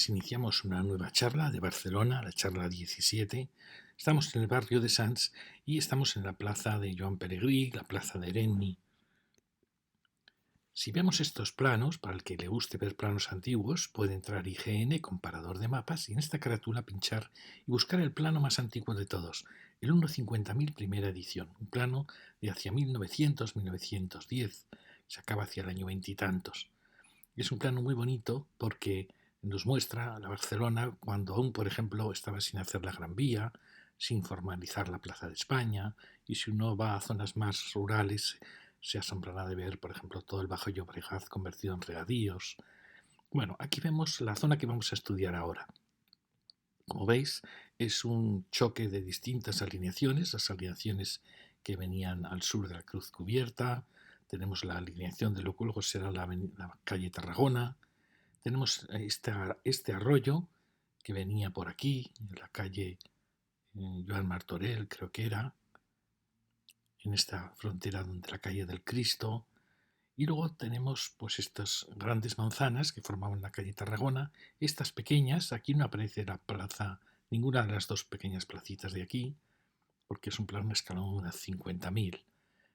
Iniciamos una nueva charla de Barcelona, la charla 17. Estamos en el barrio de Sants y estamos en la plaza de Joan Pelegrí, la plaza de Herenni. Si vemos estos planos, para el que le guste ver planos antiguos, puede entrar IGN, comparador de mapas, y en esta carátula pinchar y buscar el plano más antiguo de todos, el 1.50.000 primera edición, un plano de hacia 1900-1910, se acaba hacia el año veintitantos. Es un plano muy bonito porque nos muestra la Barcelona cuando aún, por ejemplo, estaba sin hacer la Gran Vía, sin formalizar la Plaza de España, y si uno va a zonas más rurales se asombrará de ver, por ejemplo, todo el Bajo Llobregat convertido en regadíos. Bueno, aquí vemos la zona que vamos a estudiar ahora. Como veis, es un choque de distintas alineaciones, las alineaciones que venían al sur de la Cruz Cubierta, tenemos la alineación de lo que luego será la calle Tarragona, tenemos este arroyo que venía por aquí, en la calle Joan Martorell, creo que era, en esta frontera donde la calle del Cristo, y luego tenemos pues estas grandes manzanas que formaban la calle Tarragona, estas pequeñas, aquí no aparece la plaza, ninguna de las dos pequeñas placitas de aquí, porque es un plano escalón de unas 50.000.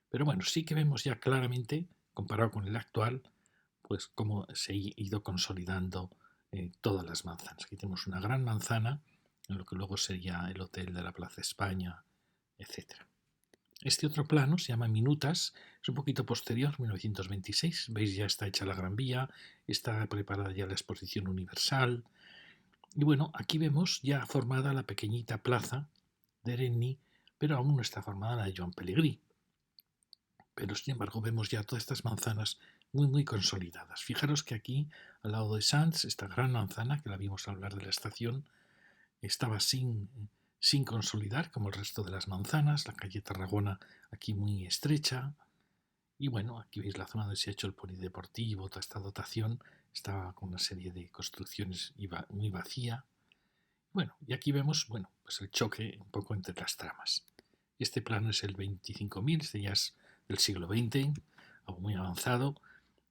Pero bueno, sí que vemos ya claramente, comparado con el actual, pues cómo se ha ido consolidando todas las manzanas. Aquí tenemos una gran manzana, en lo que luego sería el hotel de la Plaza España, etcétera. Este otro plano se llama Minutas, es un poquito posterior, 1926. Veis, ya está hecha la Gran Vía, está preparada ya la exposición universal. Y bueno, aquí vemos ya formada la pequeñita plaza de Herenni, pero aún no está formada la de Joan Pelegrí. Pero sin embargo vemos ya todas estas manzanas muy consolidadas. Fijaros que aquí, al lado de Sants, esta gran manzana, que la vimos hablar de la estación, estaba sin consolidar, como el resto de las manzanas, la calle Tarragona aquí muy estrecha. Y bueno, aquí veis la zona donde se ha hecho el polideportivo, toda esta dotación, estaba con una serie de construcciones muy vacía. Bueno, y aquí vemos, bueno, pues el choque un poco entre las tramas. Este plano es el 25.000, este ya es del siglo XX, algo muy avanzado,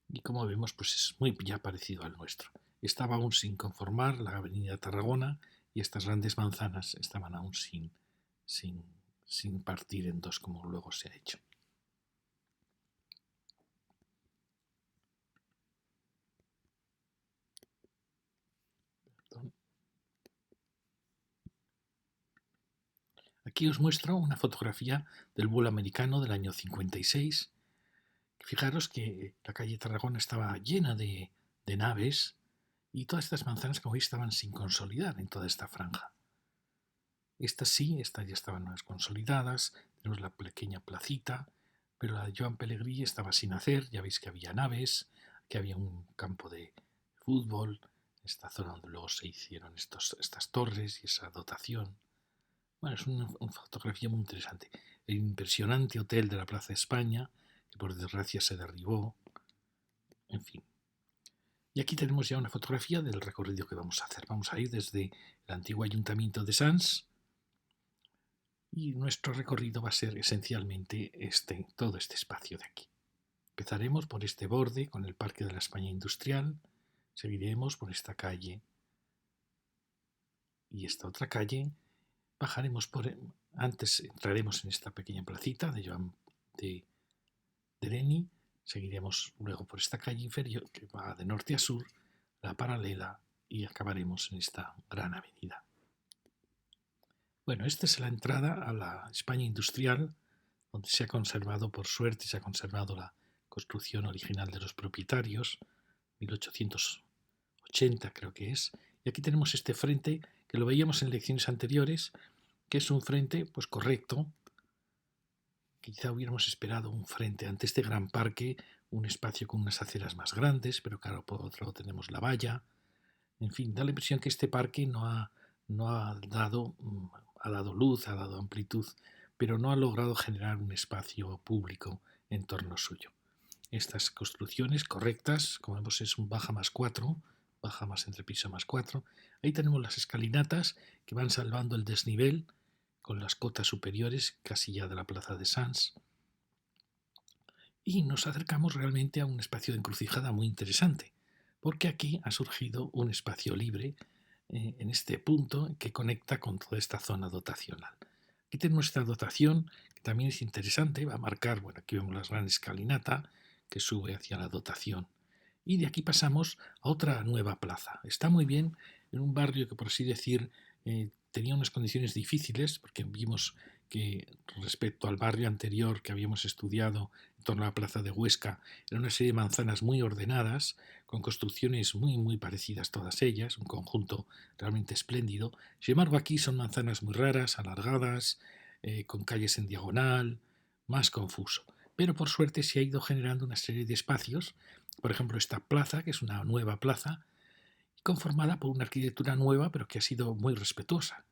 y como vemos, pues es muy ya parecido al nuestro. Estaba aún sin conformar la avenida Tarragona y estas grandes manzanas estaban aún sin, sin partir en dos como luego se ha hecho. Perdón. Aquí os muestro una fotografía del vuelo americano del año 56. Fijaros que la calle Tarragona estaba llena de naves y todas estas manzanas, como veis, estaban sin consolidar en toda esta franja. Estas sí, estas ya estaban más consolidadas, tenemos la pequeña placita, pero la de Joan Pelegrí estaba sin hacer, ya veis que había naves, que había un campo de fútbol, esta zona donde luego se hicieron estas torres y esa dotación. Bueno, es una fotografía muy interesante. El impresionante hotel de la Plaza de España, que por desgracia se derribó, en fin. Y aquí tenemos ya una fotografía del recorrido que vamos a hacer. Vamos a ir desde el antiguo ayuntamiento de Sants y nuestro recorrido va a ser esencialmente todo este espacio de aquí. Empezaremos por este borde con el Parque de la España Industrial, seguiremos por esta calle y esta otra calle, bajaremos antes entraremos en esta pequeña placita de Herenni, seguiremos luego por esta calle inferior que va de norte a sur, la paralela, y acabaremos en esta gran avenida. Bueno, esta es la entrada a la España industrial, donde se ha conservado, por suerte, se ha conservado la construcción original de los propietarios, 1880 creo que es, y aquí tenemos este frente que lo veíamos en lecciones anteriores, que es un frente pues correcto. Quizá hubiéramos esperado un frente ante este gran parque, un espacio con unas aceras más grandes, pero claro, por otro lado tenemos la valla. En fin, da la impresión que este parque no ha dado luz, ha dado amplitud, pero no ha logrado generar un espacio público en torno suyo. Estas construcciones correctas, como vemos, es un baja más 4, baja más entrepiso más 4. Ahí tenemos las escalinatas que van salvando el desnivel con las cotas superiores, casi ya de la plaza de Sants. Y nos acercamos realmente a un espacio de encrucijada muy interesante, porque aquí ha surgido un espacio libre en este punto que conecta con toda esta zona dotacional. Aquí tenemos esta dotación que también es interesante, va a marcar, bueno, aquí vemos la gran escalinata que sube hacia la dotación. Y de aquí pasamos a otra nueva plaza. Está muy bien en un barrio que, por así decir, tenía unas condiciones difíciles, porque vimos que respecto al barrio anterior que habíamos estudiado en torno a la plaza de Huesca, era una serie de manzanas muy ordenadas, con construcciones muy parecidas todas ellas, un conjunto realmente espléndido. Sin embargo, aquí son manzanas muy raras, alargadas, con calles en diagonal, más confuso. Pero por suerte se ha ido generando una serie de espacios, por ejemplo esta plaza, que es una nueva plaza, conformada por una arquitectura nueva, pero que ha sido muy respetuosa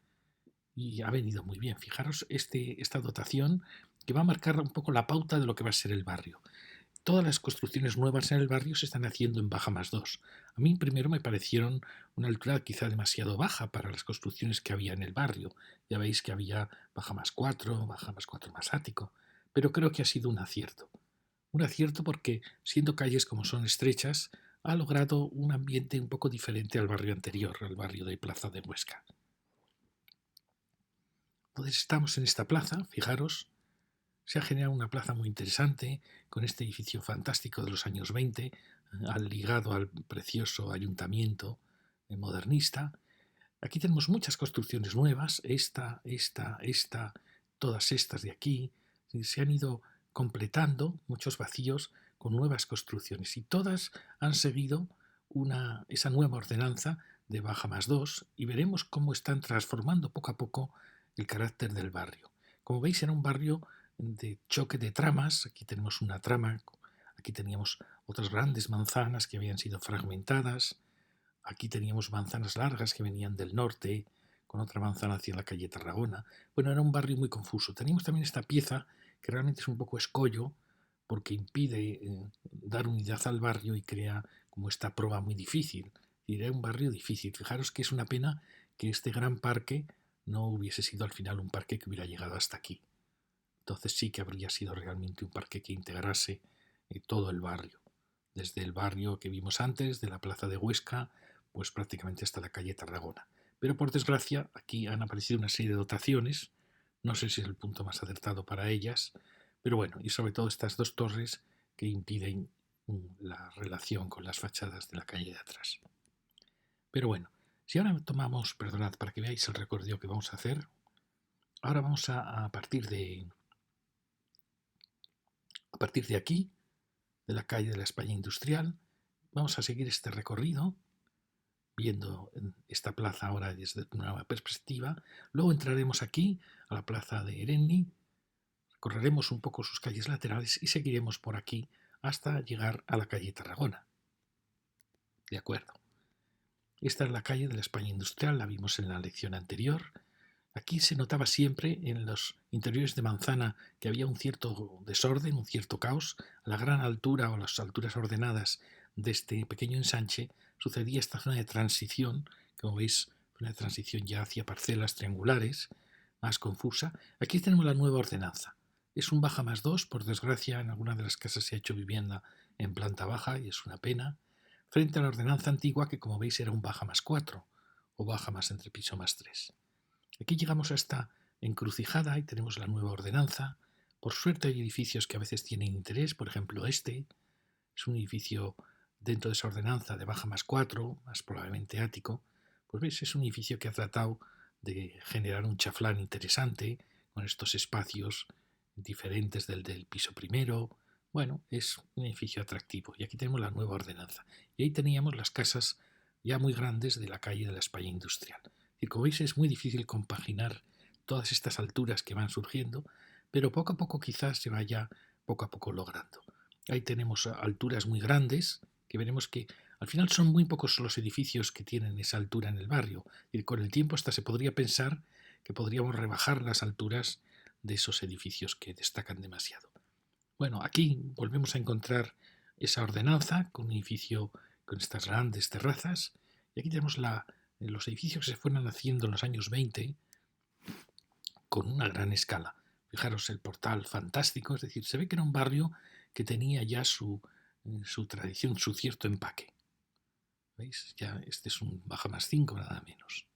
y ha venido muy bien. Fijaros esta dotación que va a marcar un poco la pauta de lo que va a ser el barrio. Todas las construcciones nuevas en el barrio se están haciendo en baja más 2. A mí primero me parecieron una altura quizá demasiado baja para las construcciones que había en el barrio. Ya veis que había baja más 4, baja más 4 más ático. Pero creo que ha sido un acierto. Un acierto porque, siendo calles como son estrechas, ha logrado un ambiente un poco diferente al barrio anterior, al barrio de Plaza de Huesca. Entonces estamos en esta plaza, fijaros, se ha generado una plaza muy interesante con este edificio fantástico de los años 20, ligado al precioso ayuntamiento modernista. Aquí tenemos muchas construcciones nuevas, esta, todas estas de aquí. Se han ido completando muchos vacíos con nuevas construcciones y todas han seguido esa nueva ordenanza de baja más 2 y veremos cómo están transformando poco a poco el carácter del barrio. Como veis, era un barrio de choque de tramas. Aquí tenemos una trama, aquí teníamos otras grandes manzanas que habían sido fragmentadas, aquí teníamos manzanas largas que venían del norte, con otra manzana hacia la calle Tarragona. Bueno, era un barrio muy confuso. Teníamos también esta pieza que realmente es un poco escollo, porque impide dar unidad al barrio y crea como esta proa muy difícil. Y era un barrio difícil. Fijaros que es una pena que este gran parque no hubiese sido al final un parque que hubiera llegado hasta aquí. Entonces sí que habría sido realmente un parque que integrase todo el barrio, desde el barrio que vimos antes, de la plaza de Huesca, pues prácticamente hasta la calle Tarragona. Pero por desgracia aquí han aparecido una serie de dotaciones, no sé si es el punto más acertado para ellas, pero bueno, y sobre todo estas dos torres que impiden la relación con las fachadas de la calle de atrás. Pero bueno, si ahora tomamos, perdonad, para que veáis el recorrido que vamos a hacer, ahora vamos a partir de aquí, de la calle de la España Industrial, vamos a seguir este recorrido, viendo esta plaza ahora desde una nueva perspectiva. Luego entraremos aquí, a la plaza de Erenni, recorreremos un poco sus calles laterales y seguiremos por aquí hasta llegar a la calle Tarragona. De acuerdo. Esta es la calle de la España Industrial, la vimos en la lección anterior. Aquí se notaba siempre en los interiores de manzana que había un cierto desorden, un cierto caos. A la gran altura o las alturas ordenadas de este pequeño ensanche sucedía esta zona de transición, como veis, una transición ya hacia parcelas triangulares, más confusa. Aquí tenemos la nueva ordenanza. Es un baja más 2, por desgracia en alguna de las casas se ha hecho vivienda en planta baja y es una pena, frente a la ordenanza antigua que como veis era un baja más 4 o baja más entrepiso más 3. Aquí llegamos a esta encrucijada y tenemos la nueva ordenanza. Por suerte hay edificios que a veces tienen interés, por ejemplo este es un edificio dentro de esa ordenanza de baja más 4, más probablemente ático. Pues veis, es un edificio que ha tratado de generar un chaflán interesante con estos espacios diferentes del piso primero. Bueno, es un edificio atractivo y aquí tenemos la nueva ordenanza. Y ahí teníamos las casas ya muy grandes de la calle de la España Industrial. Y como veis es muy difícil compaginar todas estas alturas que van surgiendo, pero poco a poco quizás se vaya poco a poco logrando. Ahí tenemos alturas muy grandes, que veremos que al final son muy pocos los edificios que tienen esa altura en el barrio. Y con el tiempo hasta se podría pensar que podríamos rebajar las alturas de esos edificios que destacan demasiado. Bueno, aquí volvemos a encontrar esa ordenanza con un edificio con estas grandes terrazas. Y aquí tenemos los edificios que se fueron haciendo en los años 20 con una gran escala. Fijaros el portal fantástico, es decir, se ve que era un barrio que tenía ya su tradición, su cierto empaque. ¿Veis? Ya este es un baja más 5, nada menos.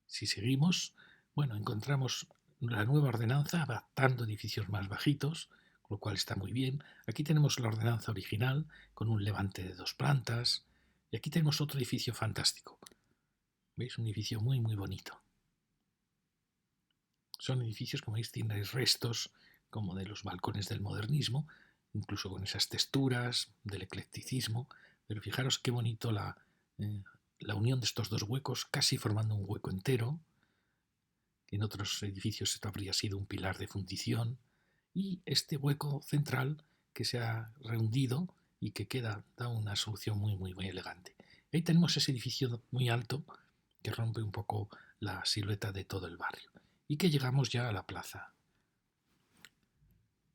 Si seguimos, bueno, encontramos la nueva ordenanza adaptando edificios más bajitos, con lo cual está muy bien. Aquí tenemos la ordenanza original con un levante de 2 plantas. Y aquí tenemos otro edificio fantástico. ¿Veis? Un edificio muy, muy bonito. Son edificios, como veis, tienen restos como de los balcones del modernismo, incluso con esas texturas del eclecticismo. Pero fijaros qué bonito la unión de estos dos huecos, casi formando un hueco entero. En otros edificios esto habría sido un pilar de fundición. Y este hueco central que se ha rehundido y que da una solución muy, muy, muy elegante. Ahí tenemos ese edificio muy alto que rompe un poco la silueta de todo el barrio. Y que llegamos ya a la plaza,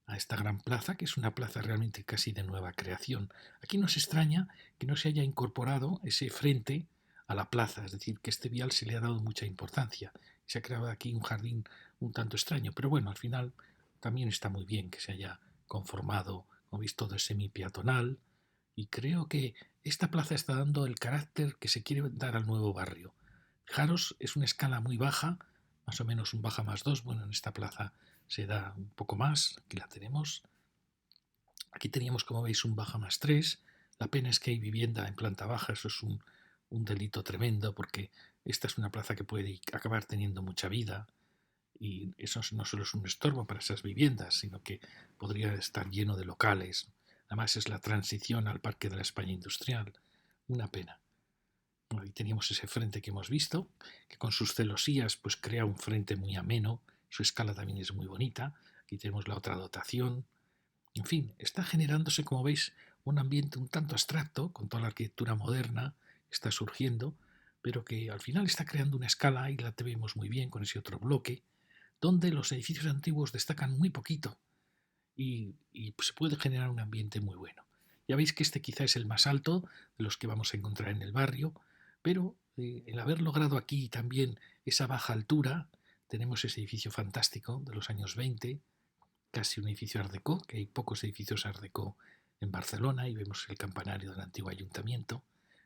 a esta gran plaza, que es una plaza realmente casi de nueva creación. Aquí nos extraña que no se haya incorporado ese frente a la plaza, es decir, que este vial se le ha dado mucha importancia. Se ha creado aquí un jardín un tanto extraño, pero bueno, al final también está muy bien que se haya conformado, como veis, todo es semi-peatonal, y creo que esta plaza está dando el carácter que se quiere dar al nuevo barrio. Fijaros, es una escala muy baja, más o menos un baja más 2. Bueno, en esta plaza se da un poco más, aquí la tenemos. Aquí teníamos, como veis, un baja más 3. La pena es que hay vivienda en planta baja, eso es un delito tremendo, porque esta es una plaza que puede acabar teniendo mucha vida, y eso no solo es un estorbo para esas viviendas, sino que podría estar lleno de locales. Además es la transición al Parque de la España Industrial. Una pena. Bueno, ahí teníamos ese frente que hemos visto, que con sus celosías pues crea un frente muy ameno, su escala también es muy bonita. Aquí tenemos la otra dotación. En fin, está generándose, como veis, un ambiente un tanto abstracto, con toda la arquitectura moderna que está surgiendo, pero que al final está creando una escala, y la vemos muy bien con ese otro bloque, donde los edificios antiguos destacan muy poquito y se puede generar un ambiente muy bueno. Ya veis que este quizá es el más alto de los que vamos a encontrar en el barrio, pero el haber logrado aquí también esa baja altura, tenemos ese edificio fantástico de los años 20, casi un edificio Art Deco, que hay pocos edificios Art Deco en Barcelona, y vemos el campanario del antiguo ayuntamiento.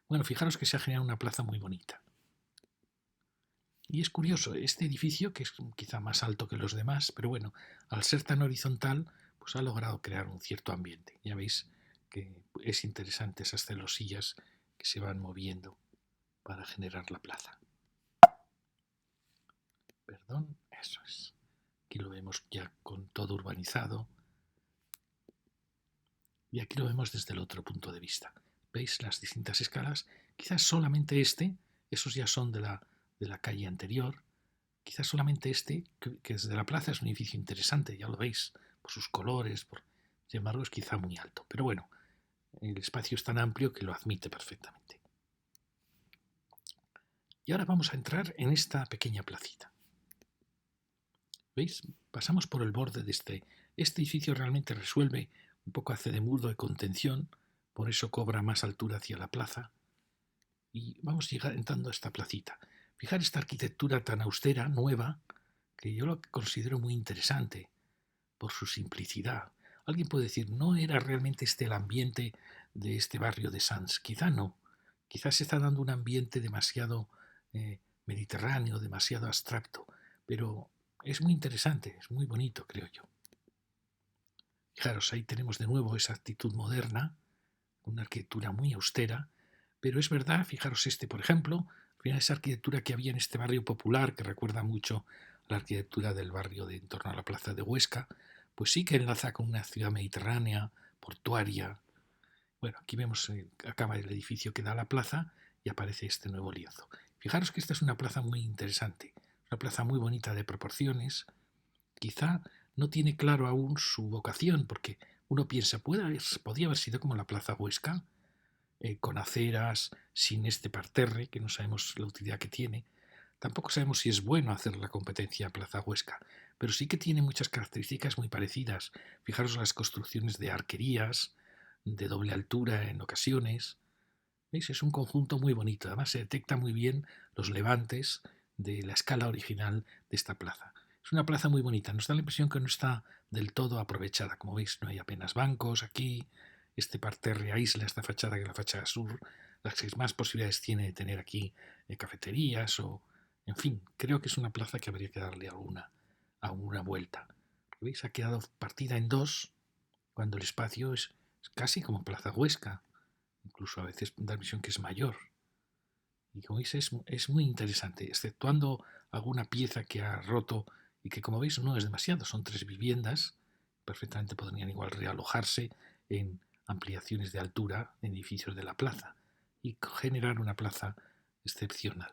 Bueno, fijaros que se ha generado una plaza muy bonita. Y es curioso, este edificio, que es quizá más alto que los demás, pero bueno, al ser tan horizontal, pues ha logrado crear un cierto ambiente. Ya veis que es interesante esas celosillas que se van moviendo para generar la plaza. Perdón, eso es. Aquí lo vemos ya con todo urbanizado. Y aquí lo vemos desde el otro punto de vista. ¿Veis las distintas escalas? Quizás solamente esos ya son de la calle anterior. Quizás solamente que desde la plaza es un edificio interesante, ya lo veis, por sus colores, sin embargo es quizá muy alto. Pero bueno, el espacio es tan amplio que lo admite perfectamente. Y ahora vamos a entrar en esta pequeña placita. ¿Veis? Pasamos por el borde de este edificio realmente resuelve un poco, hace de muro de contención, por eso cobra más altura hacia la plaza. Y vamos entrando a esta placita. Fijar esta arquitectura tan austera, nueva, que yo lo considero muy interesante por su simplicidad. Alguien puede decir, ¿no era realmente este el ambiente de este barrio de Sants? Quizá no. Quizás se está dando un ambiente demasiado mediterráneo, demasiado abstracto, pero es muy interesante, es muy bonito, creo yo. Fijaros, ahí tenemos de nuevo esa actitud moderna, una arquitectura muy austera, pero es verdad, fijaros por ejemplo, esa arquitectura que había en este barrio popular, que recuerda mucho a la arquitectura del barrio en torno a la plaza de Huesca, pues sí que enlaza con una ciudad mediterránea, portuaria. Bueno, aquí vemos, acaba el edificio que da a la plaza y aparece este nuevo lienzo. Fijaros que esta es una plaza muy interesante, una plaza muy bonita de proporciones. Quizá no tiene claro aún su vocación, porque uno piensa, podría haber sido como la plaza Huesca, con aceras, sin este parterre, que no sabemos la utilidad que tiene. Tampoco sabemos si es bueno hacer la competencia a Plaza Huesca, pero sí que tiene muchas características muy parecidas. Fijaros las construcciones de arquerías, de doble altura en ocasiones. ¿Veis? Es un conjunto muy bonito. Además se detecta muy bien los levantes de la escala original de esta plaza. Es una plaza muy bonita. Nos da la impresión que no está del todo aprovechada. Como veis, no hay apenas bancos aquí. Este parterre aísla esta fachada, que es la fachada sur, las que más posibilidades tiene de tener aquí cafeterías o, en fin, creo que es una plaza que habría que darle alguna vuelta. ¿Veis? Ha quedado partida en dos cuando el espacio es casi como Plaza Huesca, incluso a veces da la impresión que es mayor. Y como veis es muy interesante, exceptuando alguna pieza que ha roto y que como veis no es demasiado, son 3 viviendas, perfectamente podrían igual realojarse en ampliaciones de altura en edificios de la plaza y generar una plaza excepcional.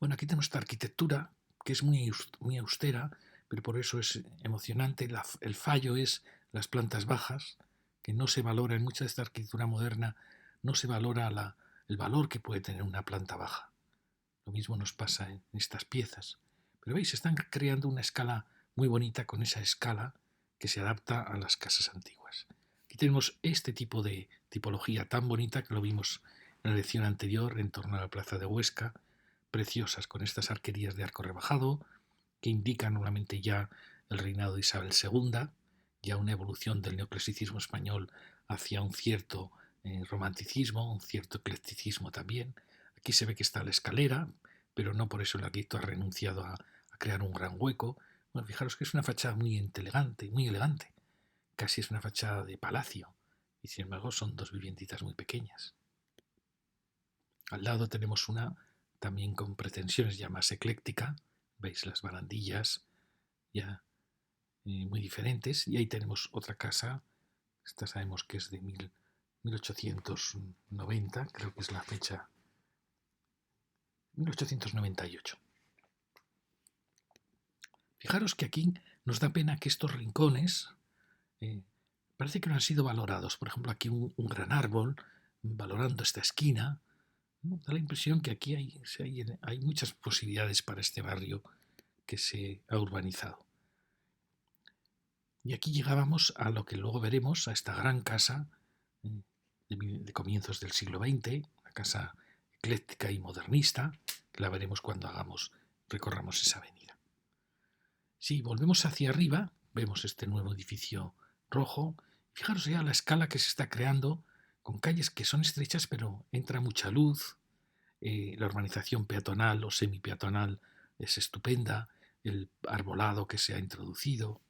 Bueno, aquí tenemos esta arquitectura que es muy austera, pero por eso es emocionante. El fallo es las plantas bajas, que no se valora en mucha de esta arquitectura moderna, no se valora el valor que puede tener una planta baja. Lo mismo nos pasa en estas piezas. Pero veis, están creando una escala muy bonita con esa escala que se adapta a las casas antiguas. Aquí tenemos este tipo de tipología tan bonita que lo vimos en la lección anterior en torno a la plaza de Huesca, preciosas con estas arquerías de arco rebajado que indican nuevamente ya el reinado de Isabel II, ya una evolución del neoclasicismo español hacia un cierto romanticismo, un cierto eclecticismo también. Aquí se ve que está la escalera, pero no por eso el arquitecto ha renunciado a crear un gran hueco. Bueno, fijaros que es una fachada muy elegante. Casi es una fachada de palacio. Y sin embargo son 2 vivienditas muy pequeñas. Al lado tenemos una también con pretensiones ya más ecléctica. Veis las barandillas ya muy diferentes. Y ahí tenemos otra casa. Esta sabemos que es de 1890, creo que es la fecha 1898. Fijaros que aquí nos da pena que estos rincones parece que no han sido valorados. Por ejemplo, aquí un gran árbol valorando esta esquina. ¿No? Da la impresión que aquí hay muchas posibilidades para este barrio que se ha urbanizado. Y aquí llegábamos a lo que luego veremos, a esta gran casa de comienzos del siglo XX, una casa ecléctica y modernista, que la veremos cuando recorramos esa avenida. Si volvemos hacia arriba, vemos este nuevo edificio rojo. Fijaros ya la escala que se está creando, con calles que son estrechas, pero entra mucha luz. La urbanización peatonal o semipeatonal es estupenda, el arbolado que se ha introducido.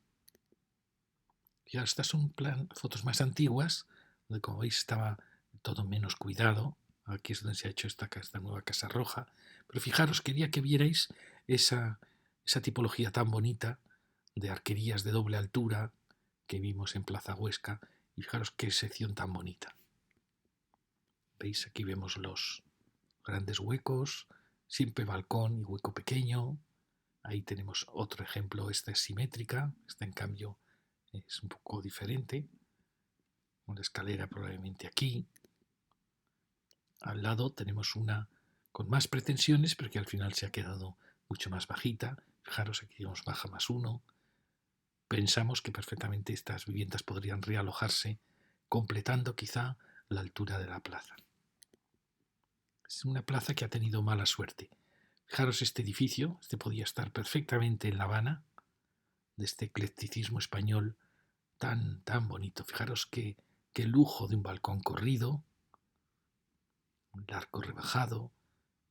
Ya estas son fotos más antiguas, donde como veis estaba todo menos cuidado. Aquí es donde se ha hecho esta nueva Casa Roja. Pero fijaros, quería que vierais esa tipología tan bonita de arquerías de doble altura que vimos en Plaza Huesca. Y fijaros qué sección tan bonita. ¿Veis? Aquí vemos los grandes huecos, siempre balcón y hueco pequeño. Ahí tenemos otro ejemplo, esta es simétrica, esta en cambio es un poco diferente. Una escalera probablemente aquí. Al lado tenemos una con más pretensiones, pero que al final se ha quedado mucho más bajita. Fijaros, aquí tenemos baja +1. Pensamos que perfectamente estas viviendas podrían realojarse, completando quizá la altura de la plaza. Es una plaza que ha tenido mala suerte. Fijaros este edificio, este podía estar perfectamente en La Habana, de este eclecticismo español tan bonito. Fijaros qué lujo de un balcón corrido, un arco rebajado.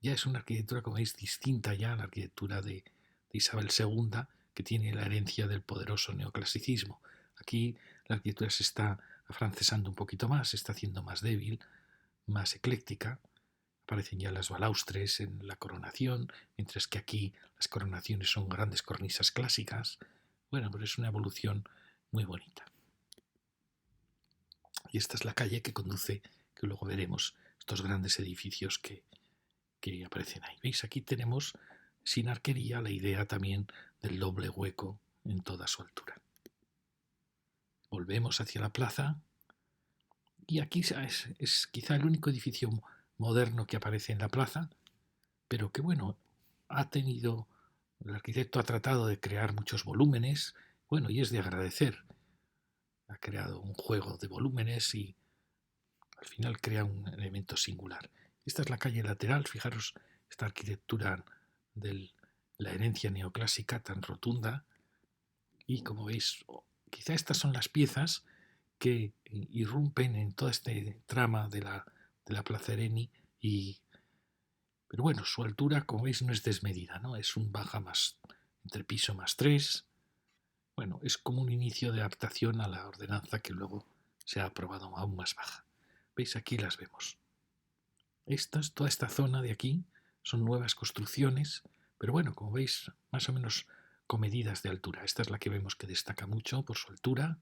Ya es una arquitectura, como veis, distinta ya a la arquitectura de Isabel II, que tiene la herencia del poderoso neoclasicismo. Aquí la arquitectura se está afrancesando un poquito más, se está haciendo más débil, más ecléctica. Aparecen ya las balaustres en la coronación, mientras que aquí las coronaciones son grandes cornisas clásicas. Bueno, pero es una evolución muy bonita. Y esta es la calle que conduce, que luego veremos, estos grandes edificios que aparecen ahí. ¿Veis? Aquí tenemos, sin arquería, la idea también del doble hueco en toda su altura. Volvemos hacia la plaza y aquí es quizá el único edificio moderno que aparece en la plaza, pero que bueno, el arquitecto ha tratado de crear muchos volúmenes, bueno, y es de agradecer. Ha creado un juego de volúmenes y al final crea un elemento singular. Esta es la calle lateral, fijaros esta arquitectura de la herencia neoclásica tan rotunda y como veis, quizá estas son las piezas que irrumpen en toda este trama de la de la Plaza Ereni pero bueno, su altura, como veis, no es desmedida, ¿no? Es un baja más entrepiso más 3. Bueno, es como un inicio de adaptación a la ordenanza que luego se ha aprobado aún más baja. ¿Veis? Aquí las vemos. Toda esta zona de aquí son nuevas construcciones, pero bueno, como veis, más o menos con medidas de altura. Esta es la que vemos que destaca mucho por su altura.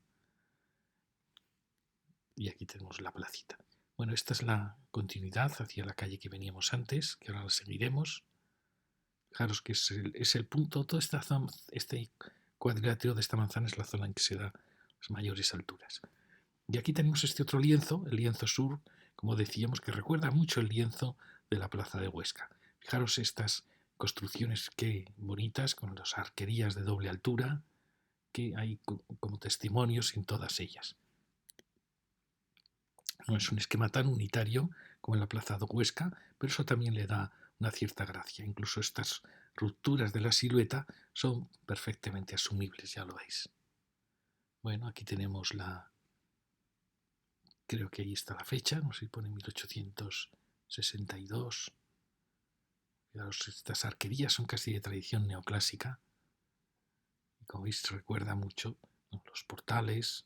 Y aquí tenemos la placita. Bueno, esta es la continuidad hacia la calle que veníamos antes, que ahora la seguiremos. Fijaros que es el punto, toda esta zona, este cuadrilátero de esta manzana es la zona en que se da las mayores alturas. Y aquí tenemos este otro lienzo, el lienzo sur, como decíamos, que recuerda mucho el lienzo de la plaza de Huesca. Fijaros estas construcciones qué bonitas, con las arquerías de doble altura, que hay como testimonios en todas ellas. No es un esquema tan unitario como en la plaza de Huesca, pero eso también le da una cierta gracia. Incluso estas rupturas de la silueta son perfectamente asumibles, ya lo veis. Bueno, aquí tenemos creo que ahí está la fecha, no sé si pone 1862. Fijaros, estas arquerías son casi de tradición neoclásica. Y como veis, recuerda mucho, ¿no? Los portales,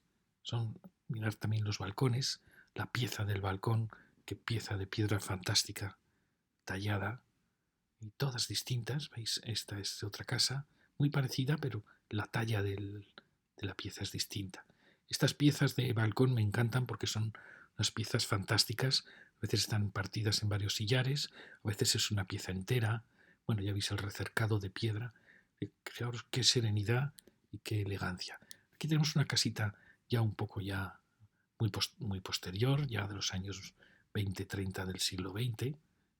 mirar también los balcones, la pieza del balcón, que pieza de piedra fantástica, tallada, y todas distintas. ¿Veis? Esta es de otra casa, muy parecida, pero la talla de la pieza es distinta. Estas piezas de balcón me encantan porque son unas piezas fantásticas. A veces están partidas en varios sillares, a veces es una pieza entera. Bueno, ya veis el recercado de piedra. Fijaros qué serenidad y qué elegancia. Aquí tenemos una casita ya un poco muy posterior, ya de los años 20-30 del siglo XX, de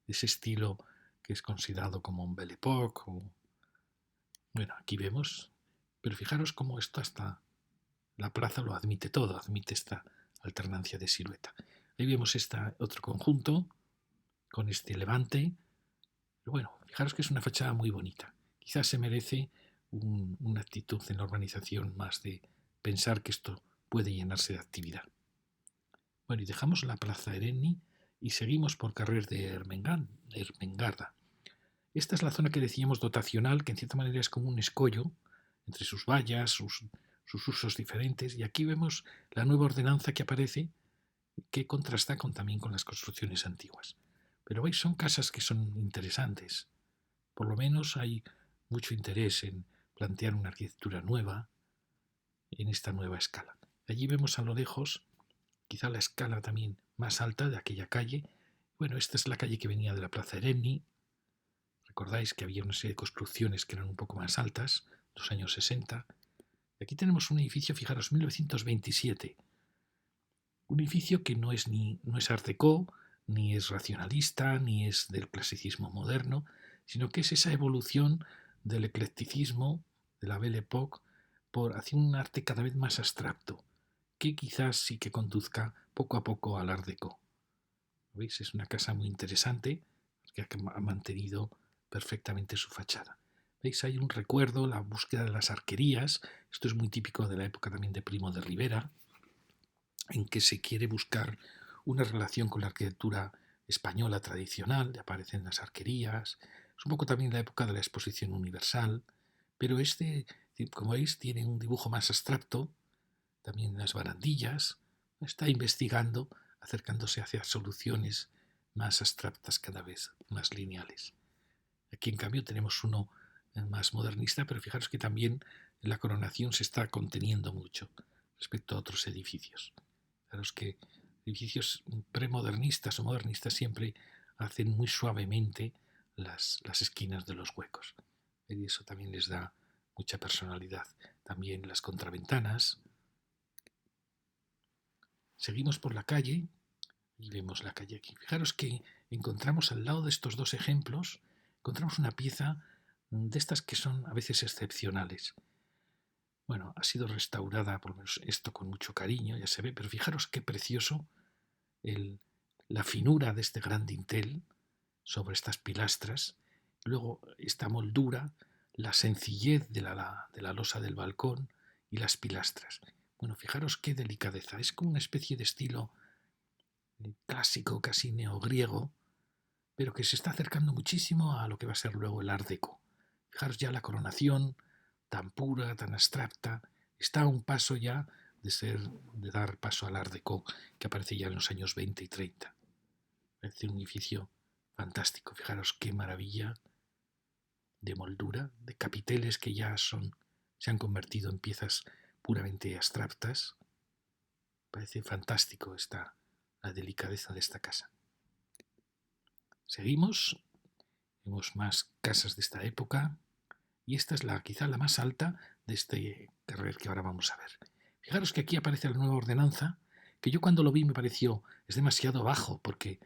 ese estilo que es considerado como un Belle Époque. Bueno, aquí vemos, pero fijaros cómo esto hasta la plaza lo admite todo, admite esta alternancia de silueta. Ahí vemos este otro conjunto con este levante. Pero bueno, fijaros que es una fachada muy bonita. Quizás se merece una actitud en la urbanización más de pensar que esto puede llenarse de actividad. Bueno, y dejamos la plaza Ereni y seguimos por carrer de Ermengarda. Esta es la zona que decíamos dotacional, que en cierta manera es como un escollo entre sus vallas, sus usos diferentes, y aquí vemos la nueva ordenanza que aparece, que contrasta también con las construcciones antiguas. Pero veis, son casas que son interesantes. Por lo menos hay mucho interés en plantear una arquitectura nueva en esta nueva escala. Allí vemos a lo lejos quizá la escala también más alta de aquella calle. Bueno, esta es la calle que venía de la Plaza Eremni. Recordáis que había una serie de construcciones que eran un poco más altas, los años 60. Y aquí tenemos un edificio, fijaros, 1927. Un edificio que no es Art Deco, ni es racionalista, ni es del clasicismo moderno, sino que es esa evolución del eclecticismo, de la Belle Époque, hacia un arte cada vez más abstracto, que quizás sí que conduzca poco a poco al Art Deco. ¿Veis? Es una casa muy interesante que ha mantenido perfectamente su fachada. ¿Veis? Hay un recuerdo, la búsqueda de las arquerías. Esto es muy típico de la época también de Primo de Rivera, en que se quiere buscar una relación con la arquitectura española tradicional, aparecen las arquerías. Es un poco también la época de la Exposición Universal, pero como veis, tiene un dibujo más abstracto, también las barandillas. Está investigando, acercándose hacia soluciones más abstractas cada vez, más lineales. Aquí en cambio tenemos uno más modernista, pero fijaros que también la coronación se está conteniendo mucho respecto a otros edificios. Fijaros que edificios premodernistas o modernistas siempre hacen muy suavemente las esquinas de los huecos. Y eso también les da mucha personalidad. También las contraventanas. Seguimos por la calle y vemos la calle aquí. Fijaros que encontramos al lado de estos dos ejemplos, encontramos una pieza de estas que son a veces excepcionales. Bueno, ha sido restaurada, por lo menos esto con mucho cariño, ya se ve, pero fijaros qué precioso la finura de este gran dintel sobre estas pilastras, luego esta moldura, la sencillez de la losa del balcón y las pilastras. Bueno, fijaros qué delicadeza, es como una especie de estilo clásico, casi neogriego, pero que se está acercando muchísimo a lo que va a ser luego el Art Deco. Fijaros ya la coronación, tan pura, tan abstracta, está a un paso ya de dar paso al Art Deco, que aparece ya en los años 20 y 30. Parece un edificio fantástico. Fijaros qué maravilla de moldura, de capiteles que ya se han convertido en piezas puramente abstractas. Parece fantástico la delicadeza de esta casa. Seguimos, vemos más casas de esta época y esta es quizá la más alta de este carrer que ahora vamos a ver. Fijaros que aquí aparece la nueva ordenanza, que yo cuando lo vi me pareció es demasiado bajo porque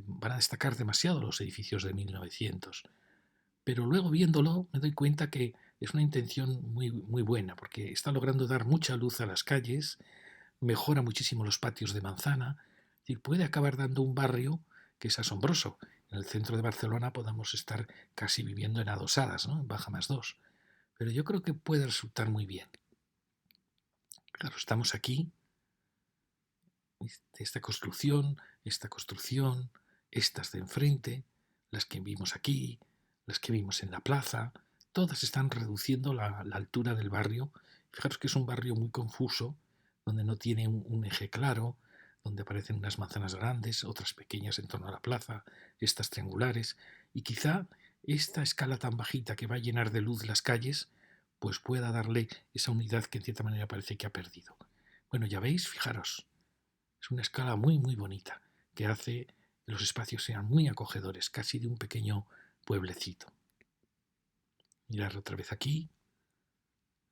van a destacar demasiado los edificios de 1900. Pero luego viéndolo me doy cuenta que es una intención muy, muy buena porque está logrando dar mucha luz a las calles, mejora muchísimo los patios de manzana, es decir, puede acabar dando un barrio que es asombroso. En el centro de Barcelona podamos estar casi viviendo en adosadas, ¿no? En Baja más 2. Pero yo creo que puede resultar muy bien. Claro, estamos aquí, esta construcción, estas de enfrente, las que vimos aquí, las que vimos en la plaza, todas están reduciendo la altura del barrio. Fijaros que es un barrio muy confuso, donde no tiene un eje claro, donde aparecen unas manzanas grandes, otras pequeñas en torno a la plaza, estas triangulares, y quizá esta escala tan bajita que va a llenar de luz las calles, pues pueda darle esa unidad que en cierta manera parece que ha perdido. Bueno, ya veis, fijaros, es una escala muy, muy bonita, que hace que los espacios sean muy acogedores, casi de un pequeño pueblecito. Mirar otra vez aquí.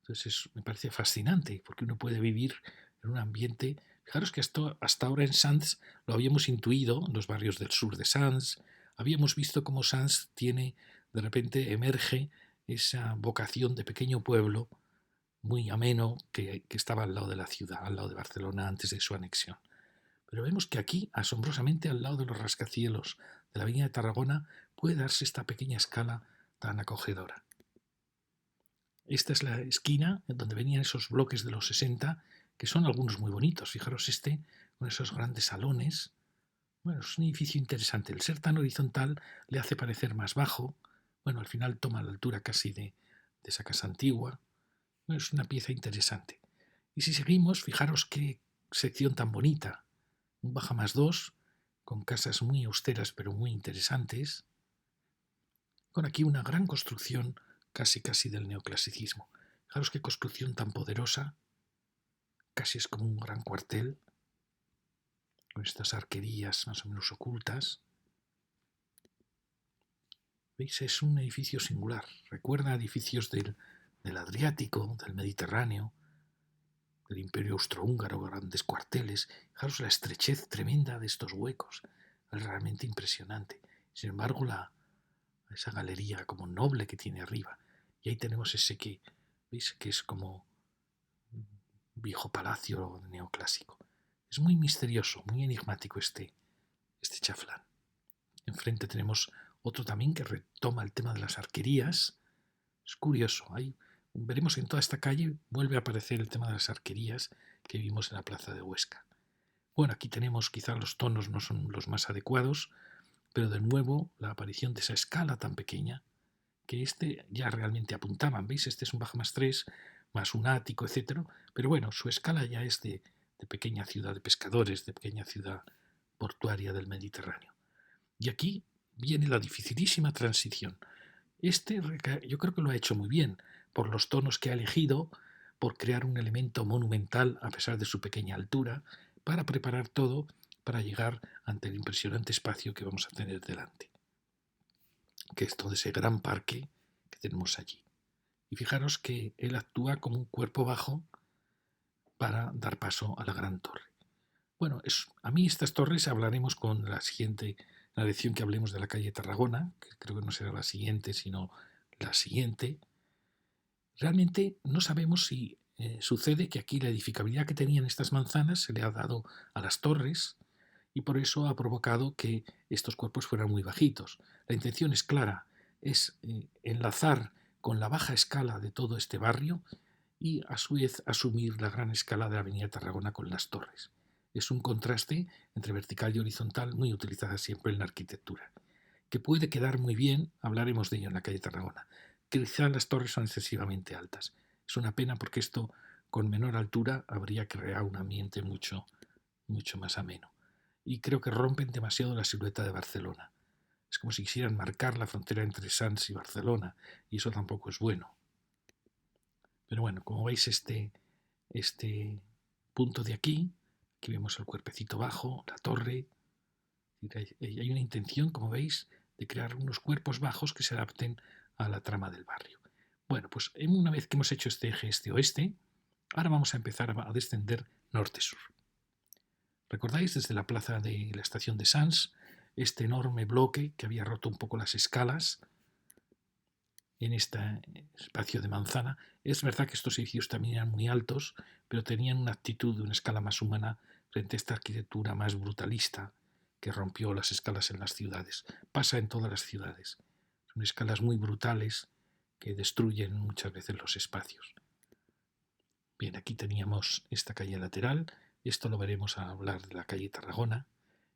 Entonces me parece fascinante, porque uno puede vivir en un ambiente. Fijaros que hasta ahora en Sants lo habíamos intuido, en los barrios del sur de Sants, habíamos visto cómo Sants de repente emerge esa vocación de pequeño pueblo muy ameno que estaba al lado de la ciudad, al lado de Barcelona antes de su anexión. Pero vemos que aquí, asombrosamente al lado de los rascacielos de la avenida de Tarragona, puede darse esta pequeña escala tan acogedora. Esta es la esquina en donde venían esos bloques de los 60, que son algunos muy bonitos. Fijaros con esos grandes salones. Bueno, es un edificio interesante. El ser tan horizontal le hace parecer más bajo. Bueno, al final toma la altura casi de esa casa antigua. Bueno, es una pieza interesante. Y si seguimos, fijaros qué sección tan bonita. Un Baja más 2, con casas muy austeras pero muy interesantes, con aquí una gran construcción casi del neoclasicismo. Fijaros qué construcción tan poderosa, casi es como un gran cuartel, con estas arquerías más o menos ocultas. ¿Veis? Es un edificio singular, recuerda a edificios del Adriático, del Mediterráneo, del Imperio Austrohúngaro, grandes cuarteles. Fijaros la estrechez tremenda de estos huecos, es realmente impresionante. Sin embargo, esa galería como noble que tiene arriba, y ahí tenemos ese que, ¿veis? Que es como un viejo palacio neoclásico. Es muy misterioso, muy enigmático este chaflán. Enfrente tenemos otro también que retoma el tema de las arquerías. Es curioso, veremos en toda esta calle vuelve a aparecer el tema de las arquerías que vimos en la plaza de Huesca. Bueno, aquí tenemos, quizá los tonos no son los más adecuados, pero de nuevo la aparición de esa escala tan pequeña que ya realmente apuntaban. ¿Veis? Este es un Baja más 3, más un ático, etc. Pero bueno, su escala ya es de pequeña ciudad de pescadores, de pequeña ciudad portuaria del Mediterráneo. Y aquí viene la dificilísima transición. Yo creo que lo ha hecho muy bien, por los tonos que ha elegido, por crear un elemento monumental a pesar de su pequeña altura, para preparar todo para llegar ante el impresionante espacio que vamos a tener delante, que es todo ese gran parque que tenemos allí. Y fijaros que él actúa como un cuerpo bajo para dar paso a la gran torre. Bueno, a mí estas torres hablaremos con la lección que hablemos de la calle Tarragona, que creo que no será la siguiente, sino la siguiente. Realmente no sabemos si sucede que aquí la edificabilidad que tenían estas manzanas se le ha dado a las torres y por eso ha provocado que estos cuerpos fueran muy bajitos. La intención es clara, es enlazar con la baja escala de todo este barrio y a su vez asumir la gran escala de la avenida Tarragona con las torres. Es un contraste entre vertical y horizontal muy utilizada siempre en la arquitectura, que puede quedar muy bien, hablaremos de ello en la calle Tarragona. Quizá las torres son excesivamente altas. Es una pena porque esto con menor altura habría creado un ambiente mucho más ameno. Y creo que rompen demasiado la silueta de Barcelona. Es como si quisieran marcar la frontera entre Sants y Barcelona, y eso tampoco es bueno. Pero bueno, como veis este punto de aquí vemos el cuerpecito bajo, la torre. Hay una intención, como veis, de crear unos cuerpos bajos que se adapten a la trama del barrio. Bueno, pues una vez que hemos hecho este eje este-oeste, ahora vamos a empezar a descender norte-sur. ¿Recordáis desde la plaza de la estación de Sants este enorme bloque que había roto un poco las escalas en este espacio de manzana? Es verdad que estos edificios también eran muy altos, pero tenían una actitud de una escala más humana frente a esta arquitectura más brutalista que rompió las escalas en las ciudades. Pasa en todas las ciudades. Son escalas muy brutales que destruyen muchas veces los espacios. Bien, aquí teníamos esta calle lateral. Esto lo veremos al hablar de la calle Tarragona.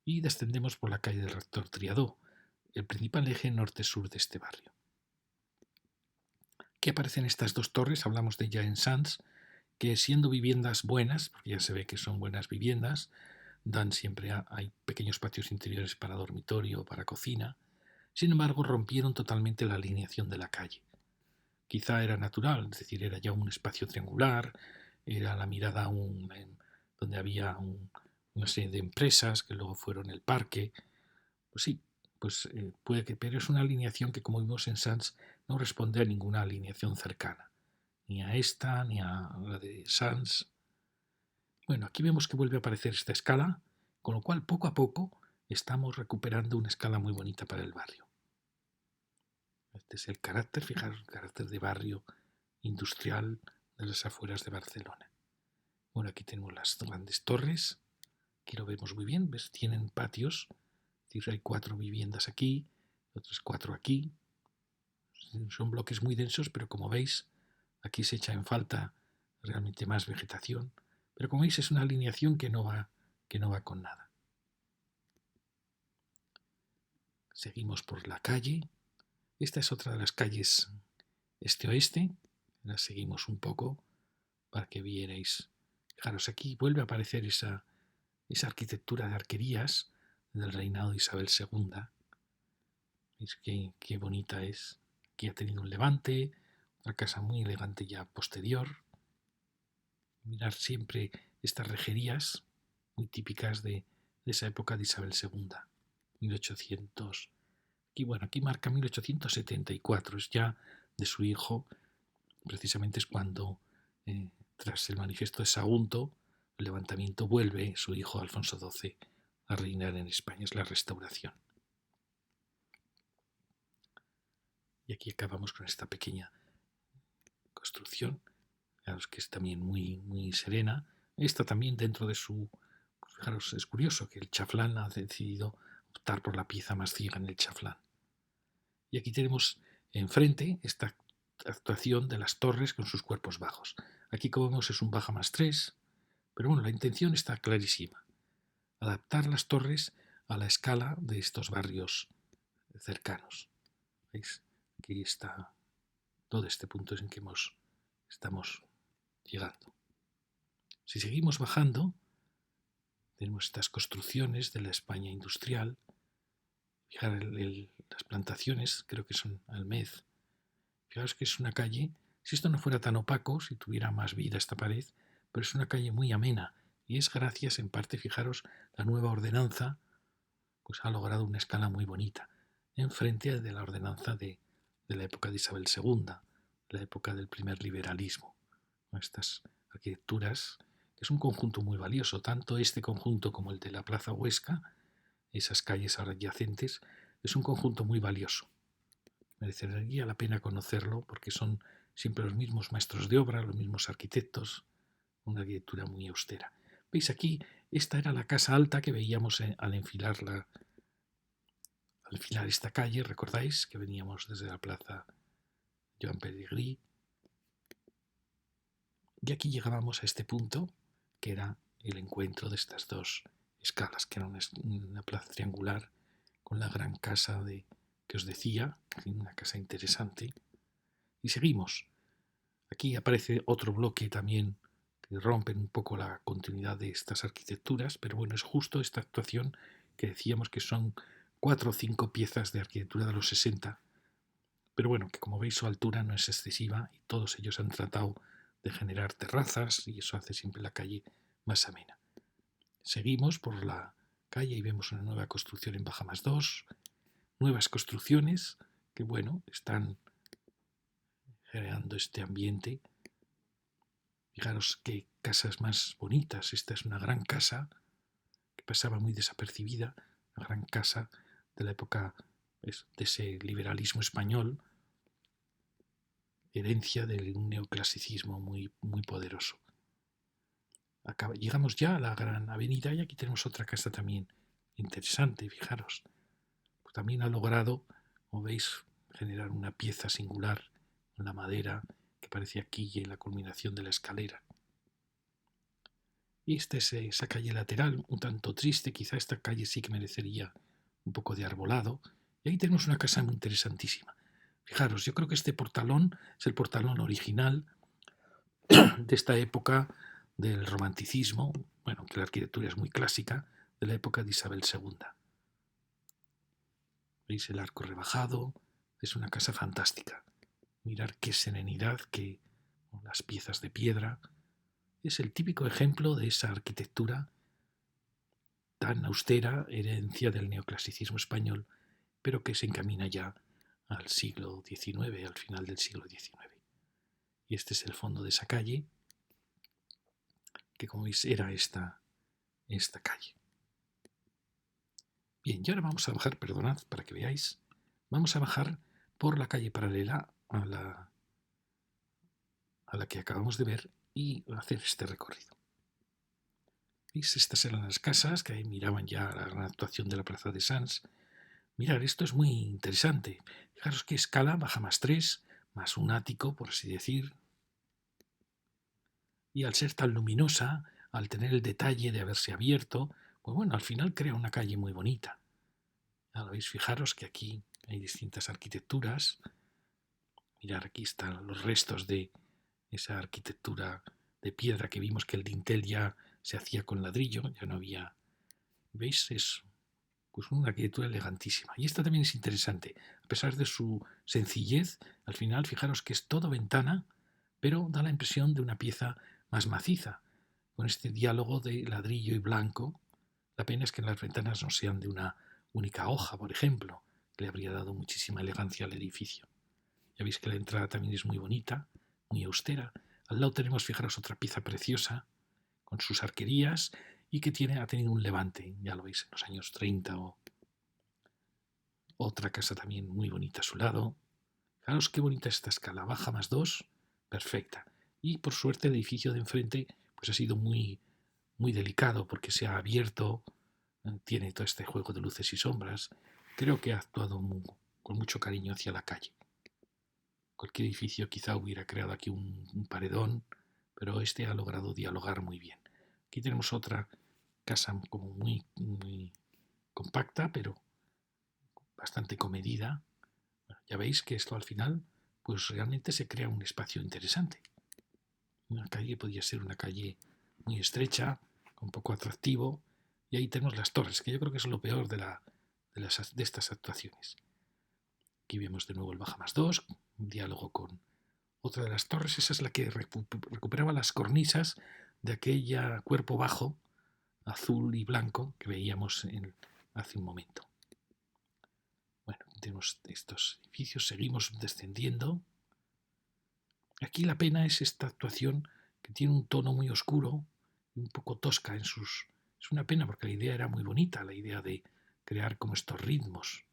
Y descendemos por la calle del Rector Triadó, el principal eje norte-sur de este barrio. Aquí aparecen estas dos torres, hablamos de ella en Sants, que siendo viviendas buenas, porque ya se ve que son buenas viviendas, dan siempre hay pequeños patios interiores para dormitorio o para cocina. Sin embargo, rompieron totalmente la alineación de la calle. Quizá era natural, es decir, era ya un espacio triangular, era la mirada donde había una serie de empresas que luego fueron el parque. Pues sí, pues puede que, pero es una alineación que, como vimos en Sants, no responde a ninguna alineación cercana, ni a esta, ni a la de Sants. Bueno, aquí vemos que vuelve a aparecer esta escala, con lo cual poco a poco estamos recuperando una escala muy bonita para el barrio. Este es el carácter, fijaros, el carácter de barrio industrial de las afueras de Barcelona. Bueno, aquí tenemos las grandes torres, aquí lo vemos muy bien, ¿ves? Tienen patios, es decir, hay 4 viviendas aquí, otras 4 aquí. Son bloques muy densos, pero como veis, aquí se echa en falta realmente más vegetación. Pero como veis, es una alineación que no va con nada. Seguimos por la calle. Esta es otra de las calles este-oeste. La seguimos un poco para que vierais. Fijaros, aquí vuelve a aparecer esa arquitectura de arquerías del reinado de Isabel II. ¿Veis qué bonita es? Aquí ha tenido un levante, otra casa muy elegante ya posterior. Mirar siempre estas rejerías muy típicas de esa época de Isabel II, 1800. Y bueno, aquí marca 1874, es ya de su hijo, precisamente es cuando, tras el manifiesto de Sagunto, el levantamiento, vuelve su hijo Alfonso XII a reinar en España, es la restauración. Y aquí acabamos con esta pequeña construcción, fijaros que es también muy serena. Esta también dentro de su... Fijaros, es curioso que el chaflán ha decidido optar por la pieza más ciega en el chaflán. Y aquí tenemos enfrente esta actuación de las torres con sus cuerpos bajos. Aquí, como vemos, es un baja más 3, pero bueno, la intención está clarísima. Adaptar las torres a la escala de estos barrios cercanos. ¿Veis? Aquí está todo este punto en que estamos llegando. Si seguimos bajando, tenemos estas construcciones de la España industrial. Fijar las plantaciones, creo que son Almez. Fijaos que es una calle, si esto no fuera tan opaco, si tuviera más vida esta pared, pero es una calle muy amena y es gracias, en parte, fijaros, la nueva ordenanza pues ha logrado una escala muy bonita, enfrente de la ordenanza de la época de Isabel II, la época del primer liberalismo. Estas arquitecturas, que es un conjunto muy valioso, tanto este conjunto como el de la Plaza Huesca, esas calles adyacentes, es un conjunto muy valioso. Merecería la pena conocerlo porque son siempre los mismos maestros de obra, los mismos arquitectos, una arquitectura muy austera. ¿Veis aquí? Esta era la casa alta que veíamos al enfilar esta calle, ¿recordáis? Que veníamos desde la plaza Joan Pelegrí. Y aquí llegábamos a este punto, que era el encuentro de estas dos escalas, que era una plaza triangular con la gran casa que os decía, una casa interesante. Y seguimos. Aquí aparece otro bloque también que rompen un poco la continuidad de estas arquitecturas, pero bueno, es justo esta actuación que decíamos que son 4 o 5 piezas de arquitectura de los 60, pero bueno, que como veis su altura no es excesiva y todos ellos han tratado de generar terrazas y eso hace siempre la calle más amena. Seguimos por la calle y vemos una nueva construcción en Bahamas 2, nuevas construcciones que bueno, están creando este ambiente. Fijaros qué casas más bonitas. Esta es una gran casa que pasaba muy desapercibida, una gran casa de la época de ese liberalismo español, herencia de un neoclasicismo muy, muy poderoso. Llegamos ya a la gran avenida y aquí tenemos otra casa también interesante, fijaros. Pues también ha logrado, como veis, generar una pieza singular con la madera que aparece aquí en la culminación de la escalera. Y esta es esa calle lateral, un tanto triste, quizá esta calle sí que merecería un poco de arbolado. Y ahí tenemos una casa muy interesantísima. Fijaros, yo creo que este portalón es el portalón original de esta época del romanticismo, bueno, que la arquitectura es muy clásica, de la época de Isabel II. ¿Veis el arco rebajado? Es una casa fantástica. Mirar qué serenidad, las piezas de piedra. Es el típico ejemplo de esa arquitectura tan austera, herencia del neoclasicismo español, pero que se encamina ya al siglo XIX, al final del siglo XIX. Y este es el fondo de esa calle, que como veis era esta calle. Bien, y ahora vamos a bajar, perdonad para que veáis, vamos a bajar por la calle paralela a la que acabamos de ver y hacer este recorrido. ¿Veis? Estas eran las casas que ahí miraban ya la gran actuación de la Plaza de Sants. Mirad, esto es muy interesante. Fijaros qué escala, Bahamas 3, más un ático, por así decir. Y al ser tan luminosa, al tener el detalle de haberse abierto, pues bueno, al final crea una calle muy bonita. Ya lo veis, fijaros que aquí hay distintas arquitecturas. Mirad, aquí están los restos de esa arquitectura de piedra que vimos que el dintel ya se hacía con ladrillo, ya no había... ¿Veis? Es pues una arquitectura elegantísima. Y esta también es interesante. A pesar de su sencillez, al final, fijaros que es todo ventana, pero da la impresión de una pieza más maciza, con este diálogo de ladrillo y blanco. La pena es que las ventanas no sean de una única hoja, por ejemplo, que le habría dado muchísima elegancia al edificio. Ya veis que la entrada también es muy bonita, muy austera. Al lado tenemos, fijaros, otra pieza preciosa, con sus arquerías, y que ha tenido un levante, ya lo veis, en los años 30 o otra casa también muy bonita a su lado. Fijaros qué bonita es esta escala, Bahamas 2, perfecta. Y por suerte el edificio de enfrente pues ha sido muy, muy delicado porque se ha abierto, tiene todo este juego de luces y sombras. Creo que ha actuado con mucho cariño hacia la calle. Cualquier edificio quizá hubiera creado aquí un paredón, pero este ha logrado dialogar muy bien. Aquí tenemos otra casa como muy, muy compacta, pero bastante comedida. Bueno, ya veis que esto al final, pues realmente se crea un espacio interesante. Una calle podría ser una calle muy estrecha, con poco atractivo, y ahí tenemos las torres, que yo creo que es lo peor de estas actuaciones. Aquí vemos de nuevo el Bahamas 2, un diálogo con otra de las torres. Esa es la que recuperaba las cornisas de aquella cuerpo bajo, azul y blanco, que veíamos hace un momento. Bueno, tenemos estos edificios, seguimos descendiendo. Aquí la pena es esta actuación que tiene un tono muy oscuro y un poco tosca en sus... Es una pena porque la idea era muy bonita, la idea de crear como estos ritmos.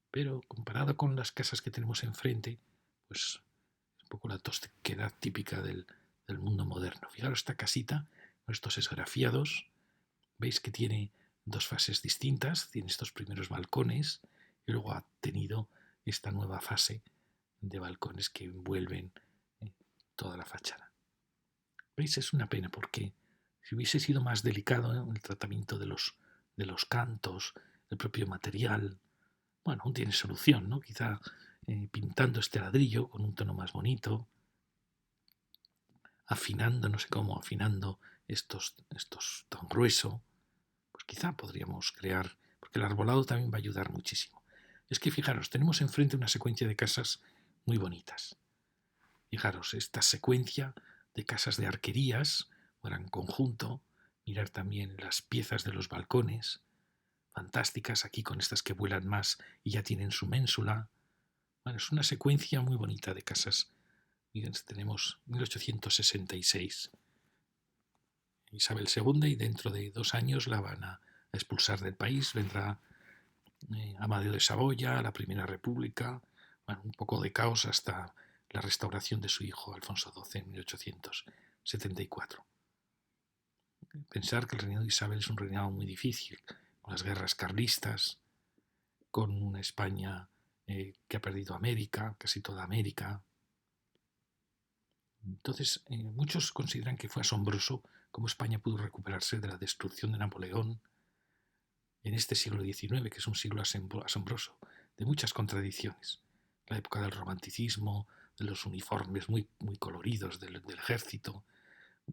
Pero comparado con las casas que tenemos enfrente, pues es un poco la tosquedad típica del mundo moderno. Fijaros esta casita con estos esgrafiados. Veis que tiene dos fases distintas. Tiene estos primeros balcones y luego ha tenido esta nueva fase de balcones que envuelven toda la fachada. ¿Veis? Es una pena porque Si hubiese sido más delicado en el tratamiento de los cantos, el propio material, bueno, aún tiene solución, ¿no? Quizá pintando este ladrillo con un tono más bonito, afinando, no sé cómo, afinando estos tan grueso, pues quizá podríamos crear, porque el arbolado también va a ayudar muchísimo. Es que fijaros, tenemos enfrente una secuencia de casas muy bonitas. Fijaros, esta secuencia de casas de arquerías, gran conjunto, mirar también las piezas de los balcones, fantásticas, aquí con estas que vuelan más y ya tienen su ménsula. Bueno, es una secuencia muy bonita de casas. Fíjense, tenemos 1866. Isabel II y dentro de 2 años la van a expulsar del país. Vendrá Amadeo de Saboya, la Primera República, bueno, un poco de caos hasta la restauración de su hijo Alfonso XII en 1874. Pensar que el reinado de Isabel es un reinado muy difícil, con las guerras carlistas, con una España que ha perdido América, casi toda América. Entonces, muchos consideran que fue asombroso cómo España pudo recuperarse de la destrucción de Napoleón en este siglo XIX, que es un siglo asombroso, de muchas contradicciones. La época del romanticismo, de los uniformes muy coloridos del ejército,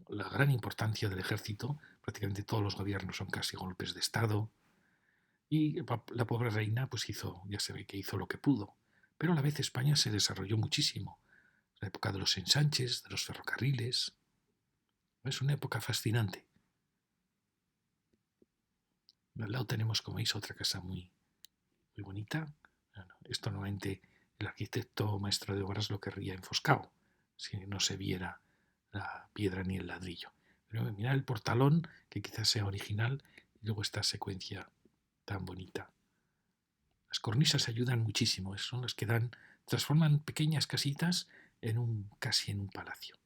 la gran importancia del ejército, prácticamente todos los gobiernos son casi golpes de Estado, y la pobre reina pues ya se ve que hizo lo que pudo, pero a la vez España se desarrolló muchísimo. La época de los ensanches, de los ferrocarriles, es una época fascinante. Al lado tenemos, como veis, otra casa muy bonita. Bueno, esto normalmente el arquitecto maestro de obras lo querría enfoscado, si no se viera la piedra ni el ladrillo. Pero mirad el portalón, que quizás sea original, y luego esta secuencia tan bonita. Las cornisas ayudan muchísimo, son las que transforman pequeñas casitas casi en un palacio.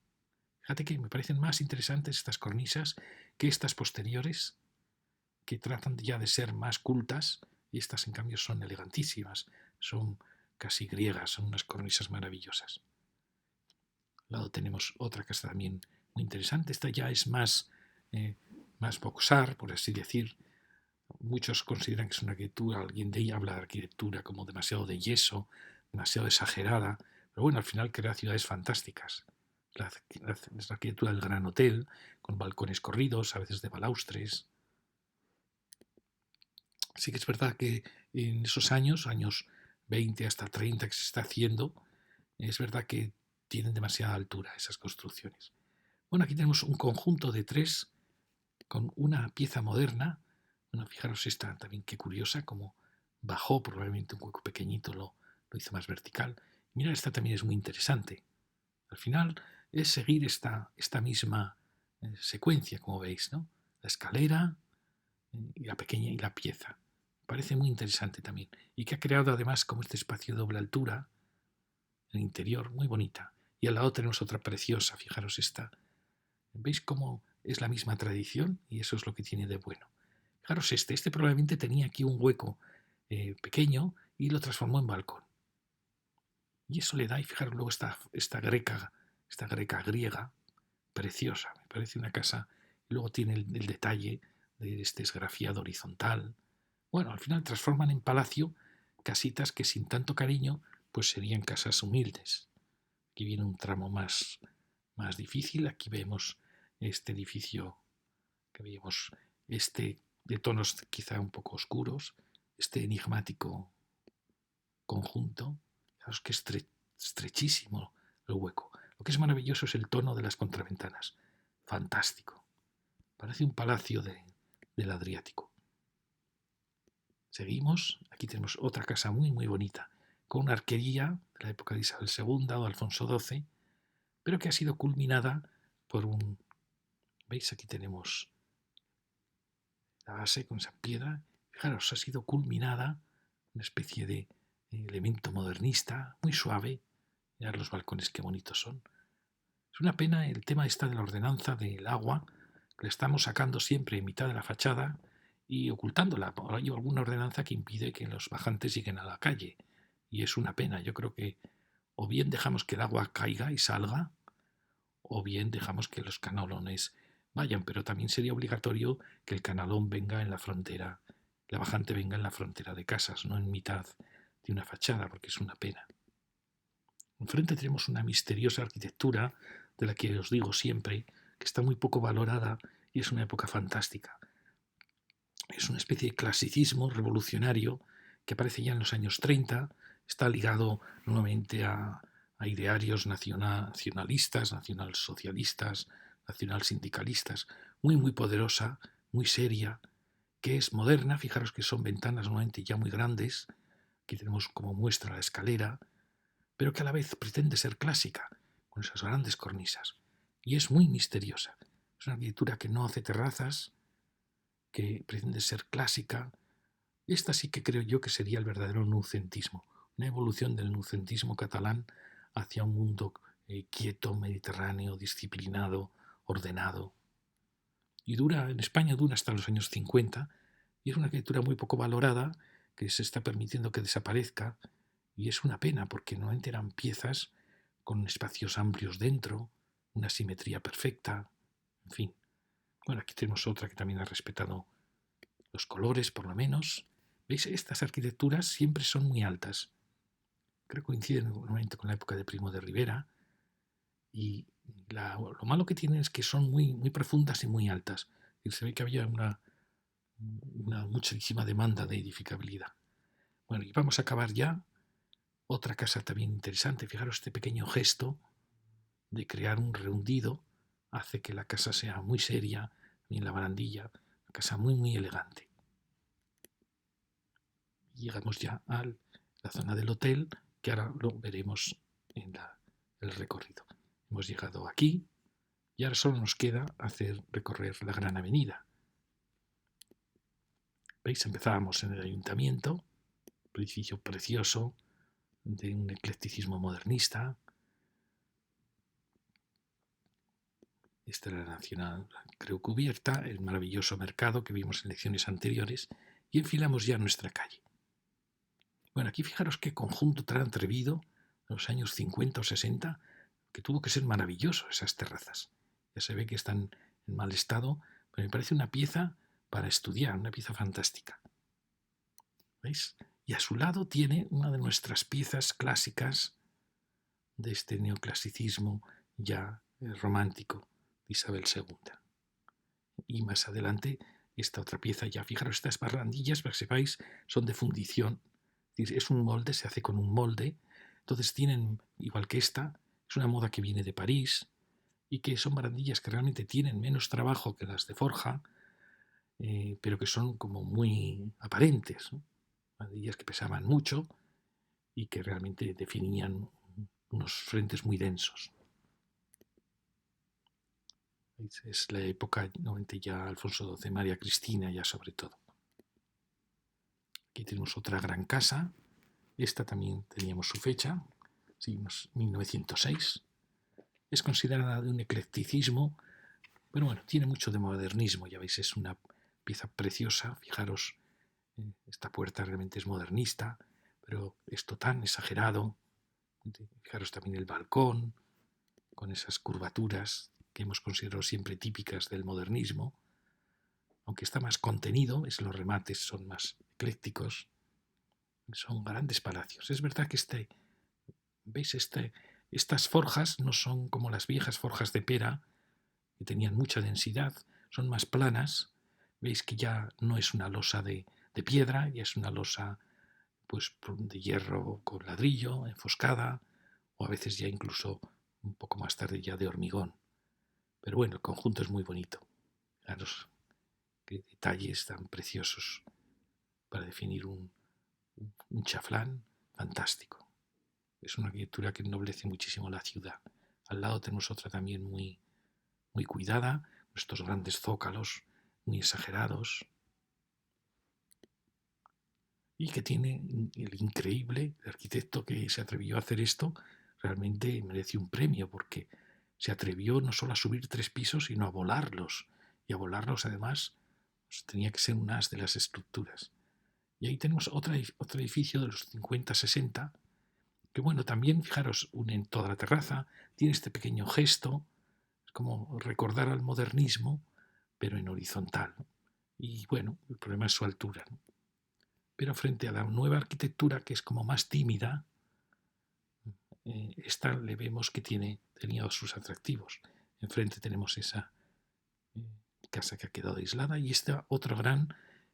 Fíjate que me parecen más interesantes estas cornisas que estas posteriores, que tratan ya de ser más cultas, y estas en cambio son elegantísimas, son casi griegas, son unas cornisas maravillosas. Al lado tenemos otra casa también muy interesante, esta ya es más boxar, por así decir. Muchos consideran que es una arquitectura, alguien de ella habla de arquitectura como demasiado de yeso, demasiado exagerada, pero bueno, al final crea ciudades fantásticas. Es la arquitectura del Gran Hotel, con balcones corridos, a veces de balaustres. Sí que es verdad que en esos años 20 hasta 30 que se está haciendo, es verdad que tienen demasiada altura esas construcciones. Bueno, aquí tenemos un conjunto de 3 con una pieza moderna. Bueno, fijaros esta también qué curiosa, como bajó probablemente un hueco pequeñito, lo hizo más vertical. Mira, esta también es muy interesante. Al final es seguir esta misma secuencia, como veis, ¿no? La escalera y la pequeña y la pieza. Parece muy interesante también. Y que ha creado además como este espacio de doble altura en el interior, muy bonita. Y al lado tenemos otra preciosa, fijaros esta. ¿Veis cómo es la misma tradición? Y eso es lo que tiene de bueno. Fijaros este probablemente tenía aquí un hueco pequeño y lo transformó en balcón. Y eso le da, y fijaros luego esta greca griega, preciosa, me parece una casa. Y luego tiene el detalle de este esgrafiado horizontal. Bueno, al final transforman en palacio casitas que sin tanto cariño pues serían casas humildes. Aquí viene un tramo más difícil. Aquí vemos este edificio que veíamos, de tonos quizá un poco oscuros, este enigmático conjunto. Fijaos que estrechísimo el hueco. Lo que es maravilloso es el tono de las contraventanas. Fantástico. Parece un palacio del Adriático. Seguimos. Aquí tenemos otra casa muy bonita, con una arquería de la época de Isabel II o Alfonso XII, pero que ha sido culminada por un... ¿Veis? Aquí tenemos la base con esa piedra. Fijaros, ha sido culminada, una especie de elemento modernista, muy suave. Mirad los balcones qué bonitos son. Es una pena el tema de la ordenanza del agua, que le estamos sacando siempre en mitad de la fachada y ocultándola. Hay alguna ordenanza que impide que los bajantes lleguen a la calle. Y es una pena. Yo creo que o bien dejamos que el agua caiga y salga, o bien dejamos que los canalones vayan, pero también sería obligatorio que el canalón venga en la frontera, la bajante venga en la frontera de casas, no en mitad de una fachada, porque es una pena. Enfrente tenemos una misteriosa arquitectura de la que os digo siempre, que está muy poco valorada y es una época fantástica. Es una especie de clasicismo revolucionario que aparece ya en los años 30, está ligado nuevamente a idearios nacionalistas, nacionalsocialistas, nacionalsindicalistas, muy poderosa, muy seria, que es moderna. Fijaros que son ventanas nuevamente ya muy grandes, aquí tenemos como muestra la escalera, pero que a la vez pretende ser clásica, con esas grandes cornisas, y es muy misteriosa. Es una arquitectura que no hace terrazas, que pretende ser clásica. Esta sí que creo yo que sería el verdadero noucentismo, una evolución del noucentismo catalán hacia un mundo quieto, mediterráneo, disciplinado, ordenado. Y en España dura hasta los años 50 y es una arquitectura muy poco valorada que se está permitiendo que desaparezca y es una pena porque no eran piezas con espacios amplios dentro, una simetría perfecta, en fin. Bueno, aquí tenemos otra que también ha respetado los colores, por lo menos. ¿Veis? Estas arquitecturas siempre son muy altas. Creo que coinciden normalmente con la época de Primo de Rivera. Y lo malo que tienen es que son muy profundas y muy altas. Y se ve que había una muchísima demanda de edificabilidad. Bueno, y vamos a acabar ya. Otra casa también interesante. Fijaros este pequeño gesto de crear un rehundido hace que la casa sea muy seria, y en la barandilla, una casa muy elegante. Y llegamos ya a la zona del hotel, que ahora lo veremos en el recorrido. Hemos llegado aquí y ahora solo nos queda recorrer la gran avenida. ¿Veis? Empezábamos en el ayuntamiento, un edificio precioso de un eclecticismo modernista. Esta era la Nacional, creo, cubierta, el maravilloso mercado que vimos en lecciones anteriores, y enfilamos ya nuestra calle. Bueno, aquí fijaros qué conjunto tan atrevido, en los años 50 o 60, que tuvo que ser maravilloso esas terrazas. Ya se ve que están en mal estado, pero me parece una pieza para estudiar, una pieza fantástica. ¿Veis? Y a su lado tiene una de nuestras piezas clásicas de este neoclasicismo ya romántico de Isabel II. Y más adelante esta otra pieza ya, fijaros, estas barandillas, para que sepáis, son de fundición. Es un molde, se hace con un molde. Entonces tienen, igual que esta, es una moda que viene de París y que son barandillas que realmente tienen menos trabajo que las de forja, pero que son como muy aparentes, ¿no? Barandillas que pesaban mucho y que realmente definían unos frentes muy densos. Es la época, nuevamente ya Alfonso XII, María Cristina ya sobre todo. Aquí tenemos otra gran casa. Esta también teníamos su fecha, sí, 1906. Es considerada de un eclecticismo, pero bueno, tiene mucho de modernismo, ya veis, es una pieza preciosa. Fijaros, esta puerta realmente es modernista, pero esto tan exagerado. Fijaros también el balcón, con esas curvaturas que hemos considerado siempre típicas del modernismo, aunque está más contenido, los remates son más eclécticos, son grandes palacios. Es verdad que ¿veis? Estas forjas no son como las viejas forjas de Pera, que tenían mucha densidad, son más planas. Veis que ya no es una losa de piedra, ya es una losa pues, de hierro con ladrillo, enfoscada, o a veces ya incluso un poco más tarde ya de hormigón. Pero bueno, el conjunto es muy bonito. Fijaros qué detalles tan preciosos para definir un chaflán fantástico. Es una arquitectura que ennoblece muchísimo la ciudad. Al lado tenemos otra también muy cuidada, estos grandes zócalos muy exagerados, y que tiene el increíble arquitecto que se atrevió a hacer esto, realmente merece un premio, porque se atrevió no solo a subir 3 pisos, sino a volarlos, y a volarlos además pues, tenía que ser un as de las estructuras. Y ahí tenemos otro edificio de los 50-60, que bueno, también, fijaros, une toda la terraza, tiene este pequeño gesto, Es como recordar al modernismo, pero en horizontal, ¿no? Y bueno, el problema es su altura, ¿no? Pero frente a la nueva arquitectura, que es como más tímida, esta le vemos que tenía sus atractivos. Enfrente tenemos esa eh, casa que ha quedado aislada y esta otra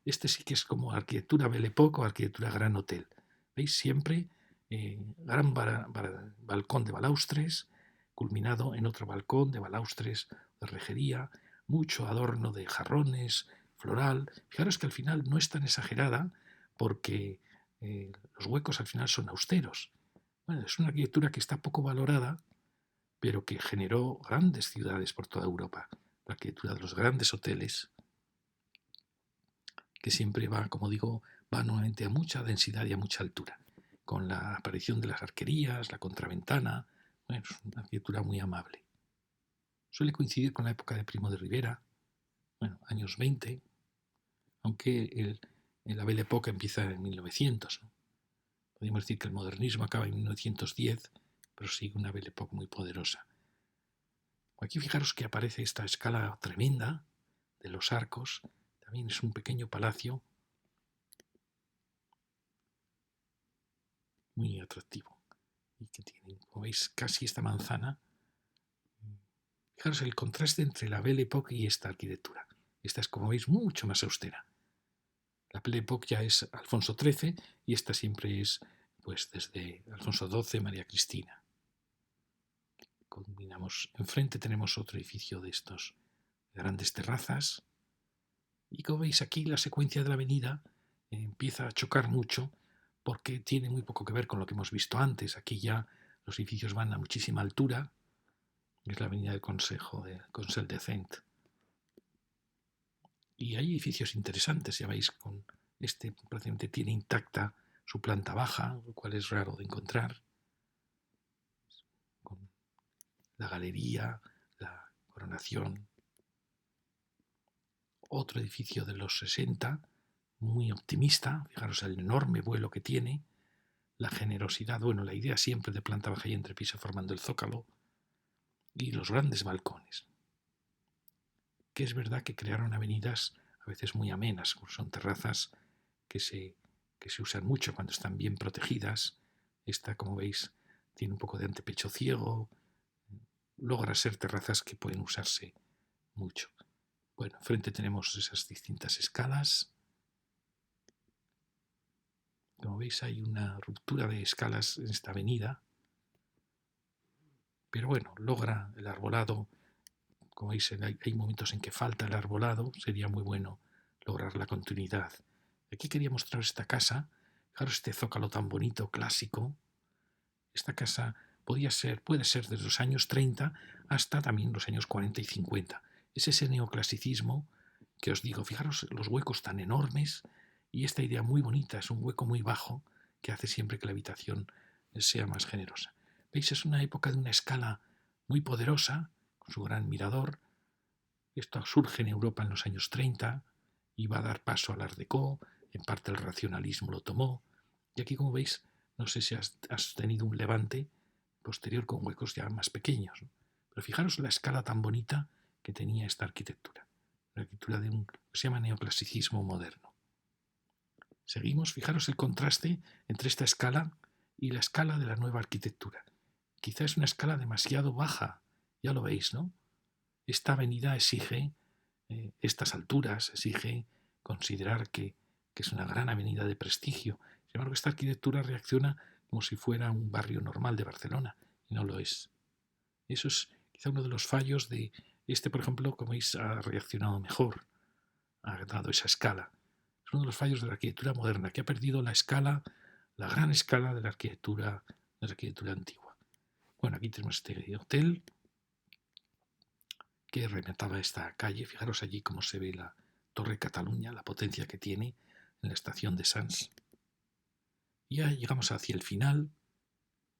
este sí que es como arquitectura Belle Époque o arquitectura Gran Hotel. ¿Veis? Siempre gran balcón de balaustres, culminado en otro balcón de balaustres de rejería, mucho adorno de jarrones, floral. Fijaros que al final no es tan exagerada porque los huecos al final son austeros. Bueno, es una arquitectura que está poco valorada, pero que generó grandes ciudades por toda Europa. La arquitectura de los grandes hoteles, que siempre va, como digo, va nuevamente a mucha densidad y a mucha altura, con la aparición de las arquerías, la contraventana. Bueno, es una arquitectura muy amable. Suele coincidir con la época de Primo de Rivera, bueno, años 20, aunque la Belle Époque empieza en 1900, ¿no? Podríamos decir que el modernismo acaba en 1910, pero sigue una Belle Époque muy poderosa. Aquí fijaros que aparece esta escala tremenda de los arcos. También es un pequeño palacio muy atractivo y que tiene, como veis, casi esta manzana. Fijaros el contraste entre la Belle Époque y esta arquitectura. Esta es, como veis, mucho más austera. La Belle Époque ya es Alfonso XIII y esta siempre es, pues, desde Alfonso XII, María Cristina. Combinamos. Enfrente tenemos otro edificio de estos grandes terrazas. Y como veis aquí, la secuencia de la avenida empieza a chocar mucho porque tiene muy poco que ver con lo que hemos visto antes. Aquí ya los edificios van a muchísima altura. Es la avenida del Consejo, del Consell de Cent. Y hay edificios interesantes, ya veis, con este prácticamente tiene intacta su planta baja, lo cual es raro de encontrar. Con la galería, la coronación. Otro edificio de los 60, muy optimista. Fijaros el enorme vuelo que tiene. La generosidad, bueno, la idea siempre de planta baja y entrepiso formando el zócalo y los grandes balcones, que es verdad que crearon avenidas a veces muy amenas, son terrazas que se usan mucho cuando están bien protegidas. Esta, como veis, tiene un poco de antepecho ciego, logra ser terrazas que pueden usarse mucho. Bueno, enfrente tenemos esas distintas escalas. Como veis, hay una ruptura de escalas en esta avenida, pero bueno, logra el arbolado. Como veis, hay momentos en que falta el arbolado, sería muy bueno lograr la continuidad. Aquí quería mostraros esta casa, fijaros este zócalo tan bonito, clásico. Esta casa puede ser desde los años 30 hasta también los años 40 y 50. Es ese neoclasicismo que os digo, fijaros los huecos tan enormes y esta idea muy bonita, es un hueco muy bajo que hace siempre que la habitación sea más generosa. ¿Veis? Es una época de una escala muy poderosa, con su gran mirador. Esto surge en Europa en los años 30 y va a dar paso al Art Deco, en parte el racionalismo lo tomó. Y aquí, como veis, no sé si has tenido un levante posterior con huecos ya más pequeños, ¿no? Pero fijaros la escala tan bonita que tenía esta arquitectura. La arquitectura de un que se llama neoclasicismo moderno. Seguimos, fijaros el contraste entre esta escala y la escala de la nueva arquitectura. Quizá es una escala demasiado baja, ya lo veis, ¿no? Esta avenida exige estas alturas, exige considerar que es una gran avenida de prestigio. Sin embargo, esta arquitectura reacciona como si fuera un barrio normal de Barcelona, y no lo es. Eso es quizá uno de los fallos de este, por ejemplo, como veis, ha reaccionado mejor, ha dado esa escala. Es uno de los fallos de la arquitectura moderna, que ha perdido la escala, la gran escala de la arquitectura antigua. Bueno, aquí tenemos este hotel que remataba esta calle. Fijaros allí cómo se ve la Torre Cataluña, la potencia que tiene en la estación de Sants. Y ya llegamos hacia el final,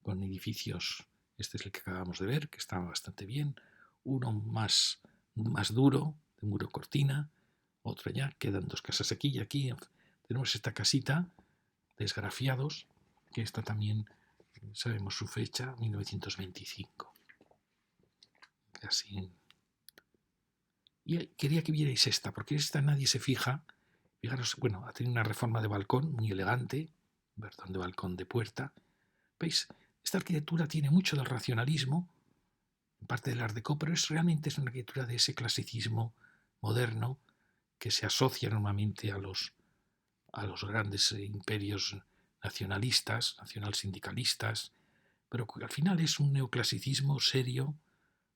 con edificios, este es el que acabamos de ver, que estaba bastante bien, uno más duro, de muro cortina, otro ya, quedan dos casas aquí y aquí tenemos esta casita de esgrafiados, que esta también sabemos su fecha, 1925. Así Y quería que vierais esta, porque esta nadie se fija. Fijaros, bueno, ha tenido una reforma de balcón muy elegante, perdón, de balcón de puerta. ¿Veis? Esta arquitectura tiene mucho del racionalismo, en parte del Art Deco, pero realmente es una arquitectura de ese clasicismo moderno que se asocia normalmente a los grandes imperios nacionalistas, nacionalsindicalistas, pero que al final es un neoclasicismo serio,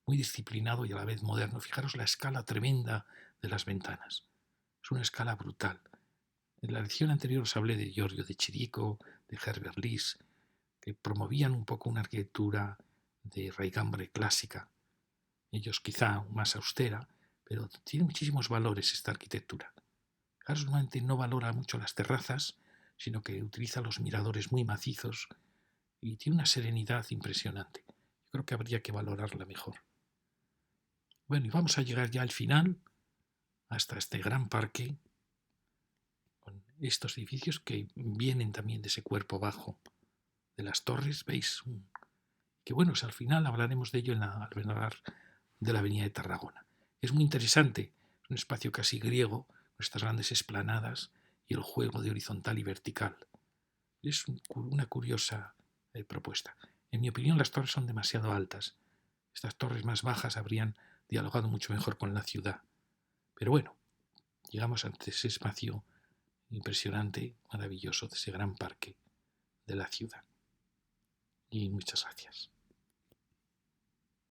muy disciplinado y a la vez moderno. Fijaros la escala tremenda de las ventanas. Es una escala brutal. En la lección anterior os hablé de Giorgio de Chirico, de Herbert Lis, que promovían un poco una arquitectura de raigambre clásica. Ellos quizá más austera, pero tiene muchísimos valores esta arquitectura. Fijaros, normalmente no valora mucho las terrazas, sino que utiliza los miradores muy macizos y tiene una serenidad impresionante. Yo creo que habría que valorarla mejor. Bueno, y vamos a llegar ya al final, hasta este gran parque, con estos edificios que vienen también de ese cuerpo bajo de las torres, ¿veis? Que bueno, al final hablaremos de ello al hablar de la avenida de Tarragona. Es muy interesante, es un espacio casi griego, con estas grandes esplanadas y el juego de horizontal y vertical. Es una curiosa propuesta. En mi opinión, las torres son demasiado altas. Estas torres más bajas habrían dialogado mucho mejor con la ciudad. Pero bueno, llegamos ante ese espacio impresionante, maravilloso, de ese gran parque de la ciudad. Y muchas gracias.